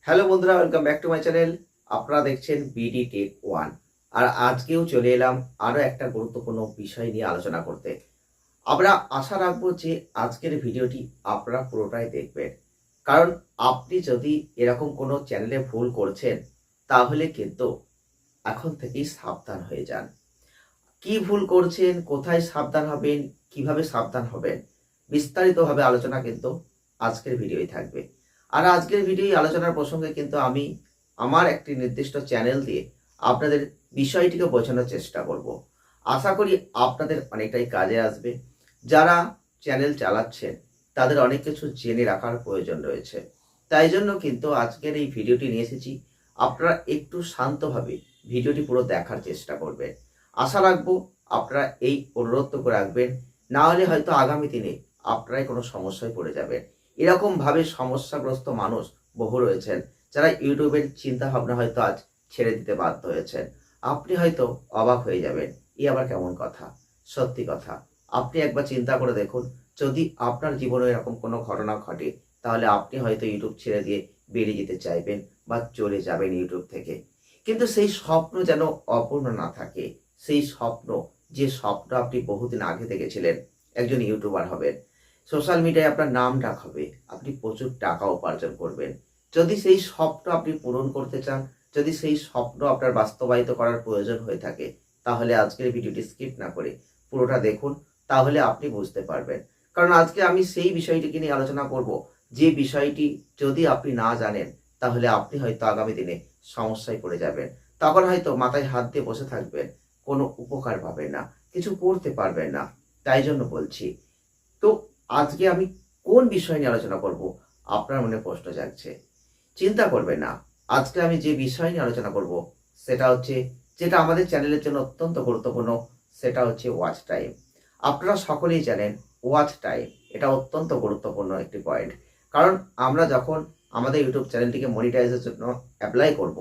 Hello বন্ধুরা, welcome back to my channel. আপনারা দেখছেন বিডি টেক ওয়ান। আর আজকেও চলে এলাম আরও একটা গুরুত্বপূর্ণ বিষয় নিয়ে আলোচনা করতে। আমরা আশা রাখবো যে আজকের ভিডিওটি আপনারা পুরোটাই দেখবেন, কারণ আপনি যদি এরকম কোনো চ্যানেলে ভুল করছেন তাহলে কিন্তু এখন থেকেই সাবধান হয়ে যান। কি ভুল করছেন, কোথায় সাবধান হবেন, কিভাবে সাবধান হবেন, বিস্তারিতভাবে আলোচনা কিন্তু আজকের ভিডিওই থাকবে। আর আজকের ভিডিও আলোচনার প্রসঙ্গে কিন্তু আমি আমার একটি নির্দিষ্ট চ্যানেল দিয়ে আপনাদের বিষয়টিকে বোঝানোর চেষ্টা করব। আশা করি আপনাদের অনেকটাই কাজে আসবে। যারা চ্যানেল চালাচ্ছেন তাদের অনেক কিছু জেনে রাখার প্রয়োজন রয়েছে। তাই জন্য কিন্তু আজকের এই ভিডিওটি নিয়ে এসেছি। আপনারা একটু শান্তভাবে ভিডিওটি পুরো দেখার চেষ্টা করবেন। আশা রাখবো আপনারা এই অনুরোধটুকু রাখবেন, না হলে হয়তো আগামী দিনে আপনারাই কোনো সমস্যায় পড়ে যাবেন। এরকমভাবে সমস্যাগ্রস্ত মানুষ বহু রয়েছেন, যারা ইউটিউবের চিন্তা ভাবনা হয়তো আজ ছেড়ে দিতে বাধ্য হয়েছেন। আপনি হয়তো অবাক হয়ে যাবেন, আবার কেমন কথা। সত্যি কথা, আপনি একবার চিন্তা করে দেখুন, যদি আপনার জীবনে এরকম কোনো ঘটনা ঘটে তাহলে আপনি হয়তো ইউটিউব ছেড়ে দিয়ে বেরিয়ে যেতে চাইবেন বা চলে যাবেন ইউটিউব থেকে। কিন্তু সেই স্বপ্ন যেন অপূর্ণ না থাকে। সেই স্বপ্ন, যে স্বপ্ন আপনি বহুদিন আগে দেখেছিলেন একজন ইউটিউবার হবেন, সোশ্যাল মিডিয়ায় আপনার নাম ডাক হবে, আপনি প্রচুর টাকা উপার্জন করবেন। যদি সেই স্বপ্ন আপনি পূরণ করতে চান, যদি সেই স্বপ্ন আপনার বাস্তবায়িত করার প্রয়োজন হয়ে থাকে, তাহলে আজকের ভিডিওটি স্কিপ না করে পুরোটা দেখুন, তাহলে আপনি বুঝতে পারবেন। কারণ আজকে আমি সেই বিষয়টিকে নিয়ে আলোচনা করব, যে বিষয়টি যদি আপনি না জানেন তাহলে আপনি হয়তো আগামী দিনে সমস্যায় পড়ে যাবেন। তখন হয়তো মাথায় হাত দিয়ে বসে থাকবেন, কোনো উপকার পাবেন না, কিছু করতে পারবেন না। তাই জন্য বলছি, তো আজকে আমি কোন বিষয় নিয়ে আলোচনা করব আপনার মনে প্রশ্ন জাগছে। চিন্তা করবেন না, আজকে আমি যে বিষয় নিয়ে আলোচনা করব সেটা হচ্ছে, যেটা আমাদের চ্যানেলের জন্য অত্যন্ত গুরুত্বপূর্ণ, সেটা হচ্ছে ওয়াচ টাইম। আপনারা সকলেই জানেন ওয়াচ টাইম এটা অত্যন্ত গুরুত্বপূর্ণ একটি পয়েন্ট। কারণ আমরা যখন আমাদের ইউটিউব চ্যানেলটিকে মনিটাইজের জন্য অ্যাপ্লাই করব,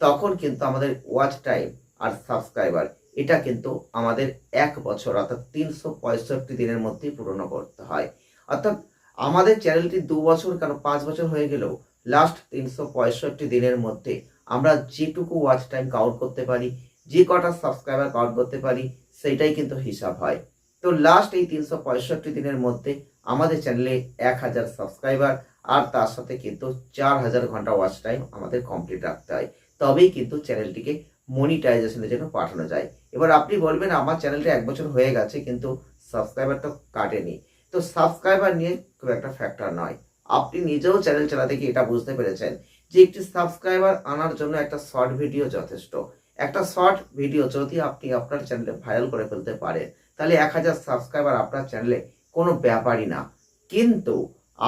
তখন কিন্তু আমাদের ওয়াচ টাইম আর সাবস্ক্রাইবার এটা কিন্তু আমাদের 1 বছর অর্থাৎ 365 দিনের মধ্যেই পূরণ করতে হয়। অর্থাৎ আমাদের চ্যানেলটি 2 বছর কেন 5 বছর হয়ে গেলেও লাস্ট 365 দিনের মধ্যে আমরা যেটুকু ওয়াচ টাইম কাউন্ট করতে পারি, যে কটা সাবস্ক্রাইবার কাউন্ট করতে পারি, সেইটাই কিন্তু হিসাব হয়। তো লাস্ট এই 365 দিনের মধ্যে আমাদের চ্যানেলে 1000 সাবস্ক্রাইবার আর তার সাথে কিন্তু 4000 ঘন্টা ওয়াচ টাইম আমাদের কমপ্লিট রাখতে হয়, তবেই কিন্তু চ্যানেলটিকে মনিটাইজেশনের জন্য পাঠানো যায়। এবার আপনি বলবেন আমার চ্যানেলটা 1 বছর হয়ে গেছে কিন্তু সাবস্ক্রাইবার তো কাটেনি। তো সাবস্ক্রাইবার নিয়ে খুব একটা ফ্যাক্টর নয়। আপনি নিজেও চ্যানেল চালাতে গিয়ে এটা বুঝতে পেরেছেন যে একটি সাবস্ক্রাইবার আনার জন্য একটা শর্ট ভিডিও যথেষ্ট। একটা শর্ট ভিডিও যদি আপনি আপনার চ্যানেলে ভাইরাল করে ফেলতে পারেন, তাহলে 1000 সাবস্ক্রাইবার আপনার চ্যানেলে কোনো ব্যাপারই না। কিন্তু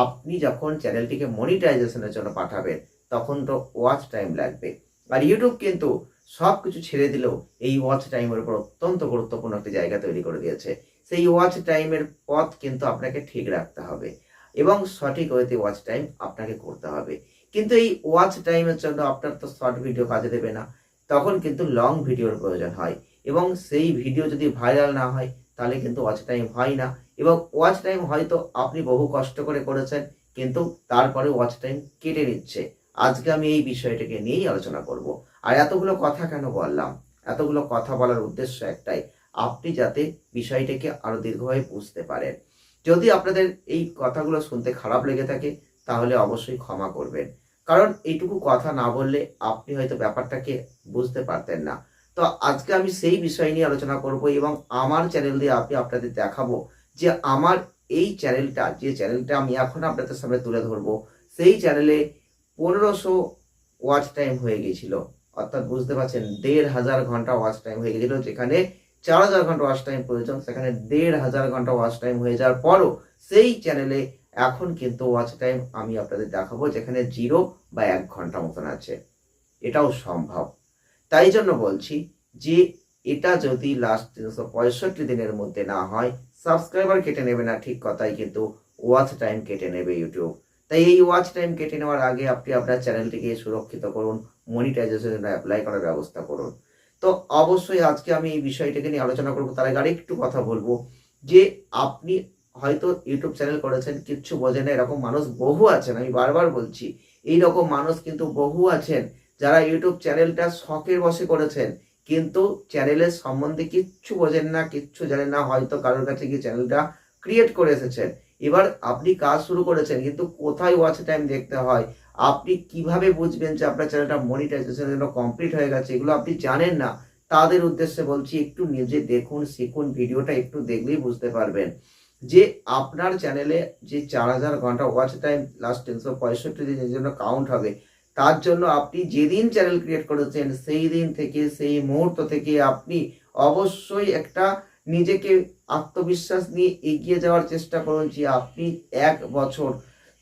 আপনি যখন চ্যানেলটিকে মনিটাইজেশনের জন্য পাঠাবেন, তখন তো ওয়াচ টাইম লাগবে। আর ইউটিউব কিন্তু সব কিছু ছেড়ে দিলেও এই ওয়াচ টাইমের উপর অত্যন্ত গুরুত্বপূর্ণ একটি জায়গা তৈরি করে দিয়েছে। সেই ওয়াচ টাইমের পথ কিন্তু আপনাকে ঠিক রাখতে হবে এবং সঠিক ওয়েতে ওয়াচ টাইম আপনাকে করতে হবে। কিন্তু এই ওয়াচ টাইমের জন্য আপনার তো শর্ট ভিডিও কাজে দেবে না, তখন কিন্তু লং ভিডিওর প্রয়োজন হয় এবং সেই ভিডিও যদি ভাইরাল না হয় তাহলে কিন্তু ওয়াচ টাইম হয় না। এবং ওয়াচ টাইম হয়তো আপনি বহু কষ্ট করে করেছেন, কিন্তু তারপরে ওয়াচ টাইম কেটে নিচ্ছে। আজকে আমি এই বিষয়টাকে নিয়েই আলোচনা করব। আর এতগুলো কথা কেন বললাম, এতগুলো কথা বলার উদ্দেশ্য একটাই, আপনি যাতে বিষয়টাকে আরো দীর্ঘভাবে বুঝতে পারেন। যদি আপনাদের এই কথাগুলো শুনতে খারাপ লেগে থাকে তাহলে অবশ্যই ক্ষমা করবেন, কারণ এইটুকু কথা না বললে আপনি হয়তো ব্যাপারটাকে বুঝতে পারতেন না। তো আজকে আমি সেই বিষয় নিয়ে আলোচনা করব এবং আমার চ্যানেল দিয়ে আপনাদের দেখাবো যে আমার এই চ্যানেলটা, যে চ্যানেলটা আমি এখন আপনাদের সামনে তুলে ধরবো, সেই চ্যানেলে 1500 ওয়াচ টাইম হয়ে গিয়েছিল। অর্থাৎ বুঝতে পারছেন 1500 ঘন্টা ওয়াচ টাইম হয়ে গিয়েছিল। যেখানে 4000 ঘন্টা ওয়াচ টাইম প্রয়োজন, সেখানে 1500 ঘন্টা ওয়াচ টাইম হয়ে যাওয়ার পরও সেই চ্যানেলে এখন কিন্তু ওয়াচ টাইম আমি আপনাদের দেখাবো যেখানে 0 বা 1 ঘন্টা মতন আছে। এটাও সম্ভব। তাই জন্য বলছি যে এটা যদি লাস্ট 365 দিনের মধ্যে না হয়, সাবস্ক্রাইবার কেটে নেবে না ঠিক কথাই, কিন্তু ওয়াচ টাইম কেটে নেবে ইউটিউব। তাই এই ওয়াচ টাইম কেটে নেওয়ার আগে আপনি আপনার চ্যানেলটিকে সুরক্ষিত করুন, মনিটাইজেশনের জন্য অ্যাপ্লাই করার ব্যবস্থা করুন। তো অবশ্যই আজকে আমি এই বিষয়টাকে নিয়ে আলোচনা করবো। তার আগে আরেকটু কথা বলবো যে আপনি হয়তো ইউটিউব চ্যানেল করেছেন, কিচ্ছু বোঝেন না, এরকম মানুষ বহু আছেন। আমি বারবার বলছি এই রকম মানুষ কিন্তু বহু আছেন যারা ইউটিউব চ্যানেলটা শখের বশে করেছেন, কিন্তু চ্যানেলের সম্বন্ধে কিচ্ছু বোঝেন না, কিচ্ছু জানেন না, হয়তো কারোর কাছে গিয়ে চ্যানেলটা ক্রিয়েট করে এসেছেন। এবার আপনি কাজ শুরু করেছেন, কিন্তু কোথায় ওয়াচ টাইম দেখতে হয়, আপনি কিভাবে বুঝবেন যে আপনার চ্যানেলটা মনিটাইজেশনের জন্য কমপ্লিট হয়ে গেছে, এগুলো আপনি জানেন না। তাদের উদ্দেশ্যে বলছি, একটু নিজে দেখুন, শিখুন, ভিডিওটা একটু দেখলেই বুঝতে পারবেন যে আপনার চ্যানেলে যে 4000 ঘন্টা ওয়াচ টাইম লাস্ট 365 দিনের জন্য কাউন্ট হবে। তার জন্য আপনি যেদিন চ্যানেল ক্রিয়েট করেছেন সেই দিন থেকে, সেই মুহূর্ত থেকে আপনি অবশ্যই একটা নিজেকে আত্মবিশ্বাস নিয়ে এগিয়ে যাওয়ার চেষ্টা করুন যে আপনি 1 বছর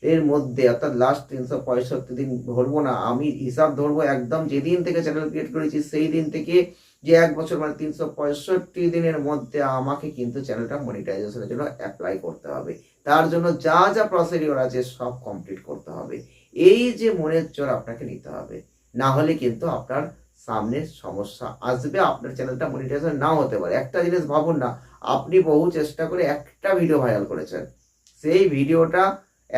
এর মধ্যে, অর্থাৎ লাস্ট 365 দিন ধরবো না, আমি হিসাব ধরবো একদম যেদিন থেকে চ্যানেল ক্রিয়েট করেছি সেই দিন থেকে, যে 1 বছর মানে 365 দিনের মধ্যে আমাকে কিন্তু চ্যানেলটা মনিটাইজেশনের জন্য অ্যাপ্লাই করতে হবে। তার জন্য যা যা প্রসিডিওর আছে সব কমপ্লিট করতে হবে। এই যে মনের জোর আপনাকে নিতে হবে, না হলে কিন্তু আপনার সামনে সমস্যা আসবে, আপনার চ্যানেলটা মনিটাইজেশন নাও হতে পারে। একটা জিনিস ভাবুন না, আপনি বহু চেষ্টা করে একটা ভিডিও ভাইরাল করেছেন, সেই ভিডিওটা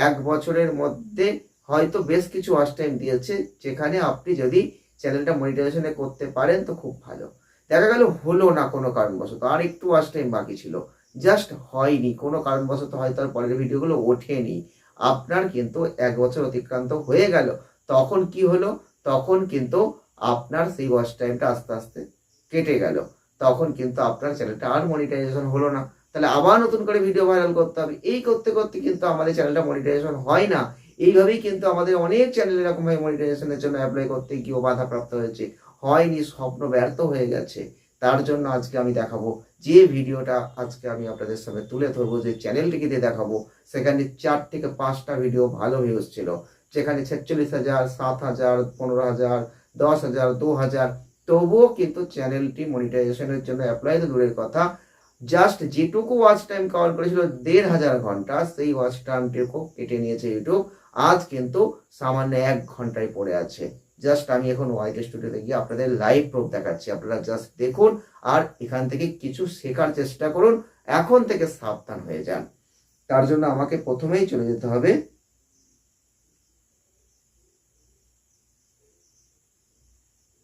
1 বছরের মধ্যে হয়তো বেশ কিছু ওয়াচ টাইম দিয়েছে, যেখানে আপনি যদি চ্যানেলটা মনিটাইজেশনে করতে পারেন তো খুব ভালো। দেখা গেল হলো না কোনো কারণবশত, আর একটু ওয়াচ টাইম বাকি ছিল, জাস্ট হয়নি কোনো কারণবশত, হয়তো আর পরের ভিডিওগুলো ওঠেনি, আপনার কিন্তু 1 বছর অতিক্রান্ত হয়ে গেল। তখন কি হলো, তখন কিন্তু আপনার সেই ওয়াচ টাইমটা আস্তে আস্তে কেটে গেল, তখন কিন্তু আপনার চ্যানেলটা আর মনিটাইজেশন হলো না। তাহলে আবার নতুন করে ভিডিও ভাইরাল করতে হবে। এই করতে করতে কিন্তু আমাদের চ্যানেলটা মনিটাইজেশন হয় না। এইভাবেই কিন্তু আমাদের অনেক চ্যানেল এরকমভাবে মনিটাইজেশনের জন্য অ্যাপ্লাই করতে গিয়েও বাধাপ্রাপ্ত হয়েছে, হয়নি, স্বপ্ন ব্যর্থ হয়ে গেছে। তার জন্য আজকে আমি দেখাবো, যে ভিডিওটা আজকে আমি আপনাদের সামনে তুলে ধরবো, যে চ্যানেলটিকে দিয়ে দেখাবো, সেখানে 4 থেকে 5টা ভিডিও ভালো ভিউজ ছিল, যেখানে 46,000, 7,000, 15,000, 10,000, 2,000, তবুও কিন্তু চ্যানেলটি মনিটাইজেশনের জন্য অ্যাপ্লাই তো দূরের কথা, জাস্ট যেটুকু ওয়াচ টাইম কভার করেছিল 1,500 ঘন্টা, সেই ওয়াচ টাইমটিকেও কেটে নিয়েছে ইউটিউব। আজ কিন্তু সামান্য 1 ঘন্টায় পড়ে আছে। জাস্ট আমি এখন ওয়াইট স্টুডিওতে গিয়ে আপনাদের লাইভ প্রুফ দেখাচ্ছি, আপনারা জাস্ট দেখুন আর এখান থেকে কিছু শেখার চেষ্টা করুন, এখন থেকে সাবধান হয়ে যান। তার জন্য আমাকে প্রথমেই চলে যেতে হবে,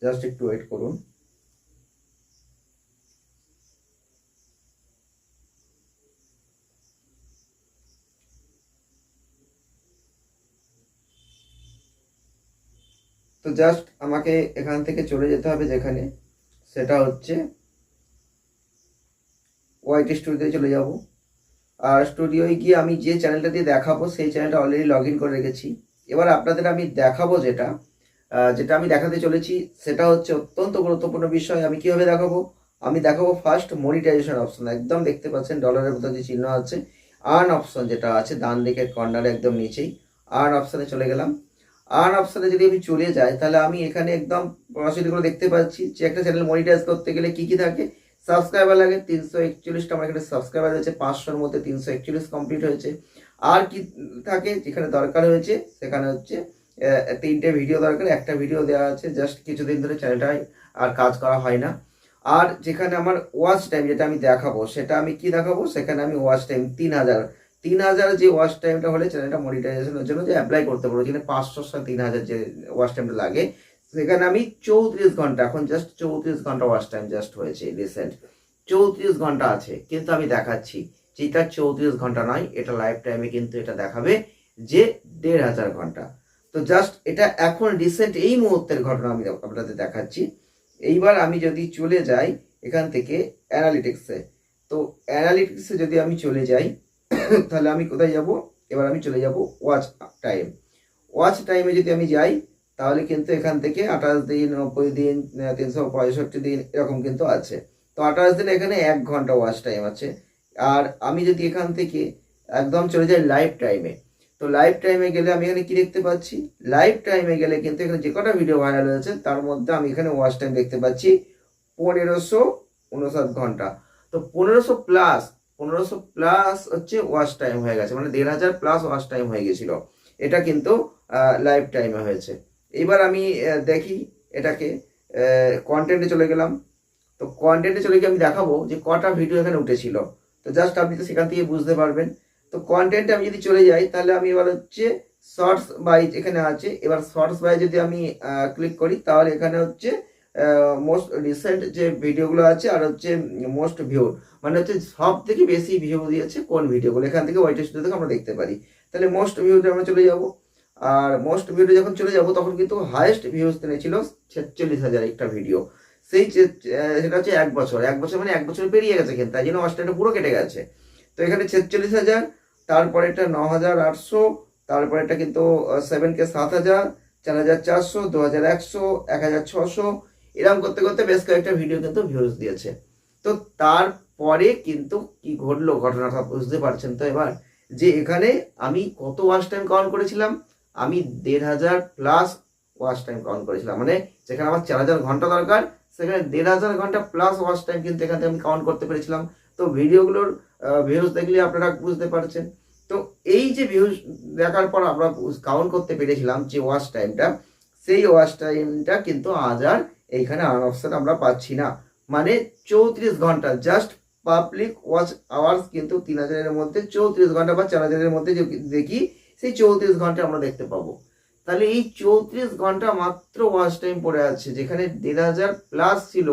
জাস্ট একটু ওয়েট করুন। তো জাস্ট আমাকে এখান থেকে চলে যেতে হবে যেখানে, সেটা হচ্ছে ওয়াইটি স্টুডিওতে চলে যাব। আর স্টুডিওয় গিয়ে আমি যে চ্যানেলটা দিয়ে দেখাবো সেই চ্যানেলটা অলরেডি লগ ইন করে রেখেছি। এবার আপনাদের আমি দেখাবো যেটা যেটা আমি দেখাতে চলেছি, সেটা হচ্ছে অত্যন্ত গুরুত্বপূর্ণ বিষয়। আমি কীভাবে দেখাবো, আমি দেখাবো ফার্স্ট মনিটাইজেশন অপশন, একদম দেখতে পাচ্ছেন ডলারের মতো যে চিহ্ন আছে, আর্ন অপশন যেটা আছে ডান দিকের কর্নারে একদম নিচেই, আর্ন অপশানে চলে গেলাম। আর্ন অপশানে যদি আমি চলে যাই, তাহলে আমি এখানে একদম সরাসরি দেখতে পাচ্ছি যে একটা চ্যানেল মনিটাইজ করতে গেলে কী কী থাকে। সাবস্ক্রাইবার লাগে 341টা, আমার এখানে সাবস্ক্রাইবার হয়েছে 500-র মধ্যে 341 কমপ্লিট হয়েছে। আর কি থাকে, যেখানে দরকার হয়েছে সেখানে হচ্ছে 3টে ভিডিও দরকার, একটা ভিডিও দেওয়া আছে, জাস্ট কিছুদিন ধরে চ্যানেলটায় আর কাজ করা হয় না। আর যেখানে আমার ওয়াচ টাইম যেটা আমি দেখাবো, সেটা আমি কি দেখাবো, সেখানে আমি ওয়াচ টাইম 3,000 যে ওয়াচ টাইমটা হলে চ্যানেলটা মনিটাইজেশনের জন্য যে অ্যাপ্লাই করতে পারবো, যেখানে 500 3,000 যে ওয়াচ টাইমটা লাগে, সেখানে আমি 34 ঘন্টা, এখন জাস্ট 34 ঘন্টা ওয়াচ টাইম জাস্ট হয়েছে রিসেন্ট, 34 ঘন্টা আছে। কিন্তু আমি দেখাচ্ছি যেটা 34 ঘন্টা নয়, এটা লাইফ টাইমে কিন্তু এটা দেখাবে যে 1,500 ঘন্টা। তো জাস্ট এটা এখন রিসেন্ট এই মুহূর্তের ঘটনা আমি আপনাদের দেখাচ্ছি। এইবার আমি যদি চলে যাই এখান থেকে অ্যানালিটিক্সে, তো অ্যানালিটিক্সে যদি আমি চলে যাই তাহলে আমি কোথায় যাব, এবার আমি চলে যাব ওয়াচ টাইম। ওয়াচ টাইমে যদি আমি যাই তাহলে কিন্তু এখান থেকে 28 দিন, 90 দিন, 365 দিন এরকম কিন্তু আছে। তো 28 দিন এখানে 1 ঘন্টা ওয়াচ টাইম আছে। আর আমি যদি এখান থেকে একদম চলে যাই লাইভ টাইমে, তো লাইভ টাইমে গেলে আমি এখানে কি দেখতে পাচ্ছি, লাইভ টাইমে গেলে কিন্তু এখানে যে কটা ভিডিও ভাইরাল হয়েছে তার মধ্যে আমি এখানে ওয়াচ টাইম দেখতে পাচ্ছি 1559 ঘন্টা। তো 1500 প্লাস হচ্ছে ওয়াচ টাইম হয়ে গেছে, মানে 1,500 প্লাস ওয়াচ টাইম হয়ে গেছিল। এটা কিন্তু লাইভ টাইমে হয়েছে। এবার আমি দেখি এটাকে, কন্টেন্টে চলে গেলাম। তো কন্টেন্টে চলে গিয়ে আমি দেখাবো যে কটা ভিডিও এখানে উঠেছিল। তো জাস্ট আপনি তো সেখান থেকে বুঝতে পারবেন। তো কন্টেন্টে আমি যদি চলে যাই তাহলে আমি এবার হচ্ছে শর্টস বাইজ এখানে আছে। এবার শর্টস বাই যদি আমি ক্লিক করি তাহলে এখানে হচ্ছে মোস্ট রিসেন্ট যে ভিডিওগুলো আছে আর হচ্ছে মোস্ট ভিউ, মানে হচ্ছে সব থেকে বেশি ভিউ দিয়েছে কোন ভিডিওগুলো, এখান থেকে ওয়াইটি স্টুডিও থেকে আমরা দেখতে পারি। তাহলে মোস্ট ভিউতে আমরা চলে যাব, আর মোস্ট ভিউতে যখন চলে যাব তখন কিন্তু হাইয়েস্ট ভিউজ ছিল 46,000 একটা ভিডিও। সেটা হচ্ছে 1 বছর, 1 বছর মানে 1 বছর পেরিয়ে গেছে, কিন্তু তাই জন্য ওয়াচটা পুরো কেটে গেছে। তো এখানে 46,000, তারপরে এটা 9,800, তারপরে এটা কিন্তু 7K 7,000, 4,400, 2,100, 1,600, এরকম করতে করতে বেশ কয়েকটা ভিডিও কিন্তু ভিউজ দিয়েছে। তো তারপরে কিন্তু কি ঘটলো ঘটনাটা বুঝতে পারছেন তো এবার, যে এখানে আমি কত ওয়াচ টাইম কাউন্ট করেছিলাম, আমি 1,500 প্লাস ওয়াচ টাইম কাউন্ট করেছিলাম, মানে যেখানে আমার 4,000 ঘন্টা দরকার সেখানে 1,500 ঘন্টা প্লাস ওয়াচ টাইম কিন্তু এখান থেকে আমি কাউন্ট করতে পেরেছিলাম। তো ভিডিওগুলোর ভিউজ দেখলে আপনারা বুঝতে পারছেন। তো এই যে ভিউজ দেখার পর আমরা কাউন্ট করতে পেরেছিলাম যে ওয়াচ টাইমটা, সেই ওয়াচ টাইমটা কিন্তু আজ আর এইখানে অপশন আমরা পাচ্ছি না। মানে 34 ঘন্টা জাস্ট পাবলিক ওয়াচ আওয়ার্স কিন্তু 3,000-এর মধ্যে 34 ঘন্টা বা 4,000-এর মধ্যে দেখি, সেই 34 ঘন্টা আমরা দেখতে পাবো। তাহলে এই 34 ঘন্টা মাত্র ওয়াচ টাইম পড়ে আছে, যেখানে 1,500 প্লাস ছিল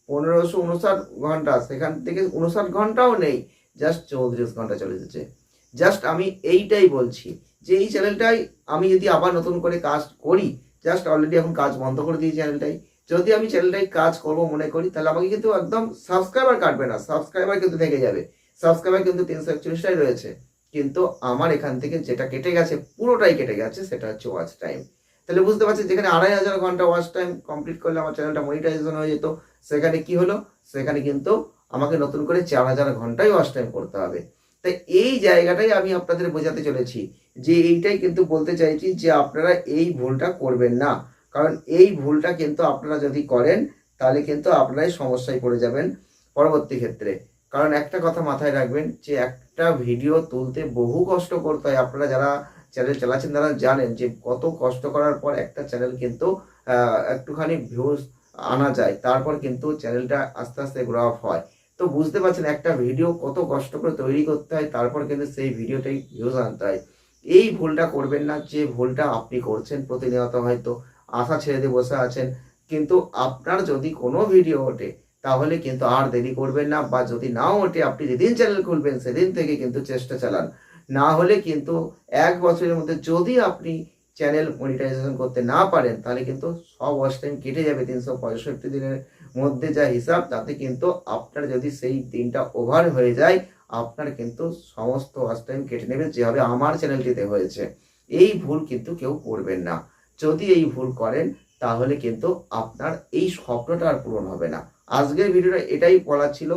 1,559 ঘন্টা, সেখান থেকে 59 ঘন্টাও নেই, জাস্ট 34 ঘন্টা চলে এসেছে। জাস্ট আমি এইটাই বলছি যে এই চ্যানেলটাই আমি যদি আবার নতুন করে কাজ করি, জাস্ট অলরেডি এখন কাজ বন্ধ করে দিই চ্যানেলটাই, যদি আমি চ্যানেলটাই কাজ করবো মনে করি তাহলে আমাকে কিন্তু একদম সাবস্ক্রাইবার কাটবে না, সাবস্ক্রাইবার কিন্তু থেকে যাবে, সাবস্ক্রাইবার কিন্তু 341টাই রয়েছে, কিন্তু আমার এখান থেকে যেটা কেটে গেছে পুরোটাই কেটে গেছে, সেটা হচ্ছে ওয়াচ টাইম। তাহলে বুঝতে পারছি যেখানে 2,500 ঘন্টা ওয়াচ টাইম কমপ্লিট করলে আমার চ্যানেলটা মনিটাইজেশন হয়ে যেত, সেখানে কি হলো, সেখানে কিন্তু আমাকে নতুন করে 4,000 ঘন্টাই ওয়াচ টাইম করতে হবে। তাই এই জায়গাটাই আমি আপনাদের বোঝাতে চলেছি, যে এইটাই কিন্তু বলতে চাইছি যে আপনারা এই ভুলটা করবেন না, কারণ এই ভুলটা কিন্তু আপনারা যদি করেন তাহলে কিন্তু আপনারাই সমস্যায় পড়ে যাবেন পরবর্তী ক্ষেত্রে। কারণ একটা কথা মাথায় রাখবেন যে একটা ভিডিও তুলতে বহু কষ্ট করতে হয়, আপনারা যারা চ্যানেল চালাচ্ছেন তারা জানেন যে কত কষ্ট করার পর একটা চ্যানেল কিন্তু একটুখানি ভিউজ আনা যায়, তারপর কিন্তু চ্যানেলটা আস্তে আস্তে গ্রো আপ হয়। তো বুঝতে পারছেন একটা ভিডিও কত কষ্ট করে তৈরি করতে হয়, তারপর কিন্তু সেই ভিডিওটাই ভিউজ আনতে হয়। এই ভুলটা করবেন না, যে ভুলটা আপনি করছেন প্রতিনিয়ত, হয়তো আশা ছেড়ে দিয়ে বসে আছেন, কিন্তু আপনার যদি কোনো ভিডিও ওঠে তাহলে কিন্তু আর দেরি করবেন না, বা যদি নাও ওঠে আপনি যেদিন চ্যানেল খুলবেন সেদিন থেকে কিন্তু চেষ্টা চালান, না হলে কিন্তু 1 বছরের মধ্যে যদি আপনি চ্যানেল মনিটাইজেশন করতে না পারেন তাহলে কিন্তু সব ওয়াচ টাইম কেটে যাবে 365 দিনের মধ্যে যা হিসাব, তাতে কিন্তু আপনার যদি সেই দিনটা ওভার হয়ে যায় আপনার কিন্তু সমস্ত ওয়াচ টাইম কেটে নেবে, যেভাবে আমার চ্যানেলটিতে হয়েছে। এই ভুল কিন্তু কেউ করবেন না, যদি এই ভুল করেন তাহলে কিন্তু আপনার এই স্বপ্নটা আর পূরণ হবে না। আজকের ভিডিওটা এটাই বলার ছিল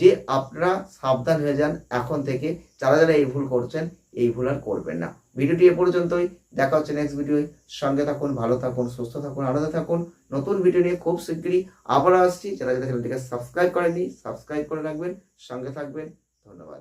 যে আপনারা সাবধান হয়ে যান এখন থেকে, যারা যারা এই ভুল করছেন এই ভুল আর করবেন না। ভিডিওটি এ পর্যন্তই, দেখা হচ্ছে নেক্সট ভিডিওয়। সঙ্গে থাকুন, ভালো থাকুন, সুস্থ থাকুন, আনন্দে থাকুন। নতুন ভিডিও নিয়ে খুব শীঘ্রই আবার আসছি। যারা যারা চ্যানেলটিকে সাবস্ক্রাইব করেননি সাবস্ক্রাইব করে রাখবেন, সঙ্গে থাকবেন। ধন্যবাদ।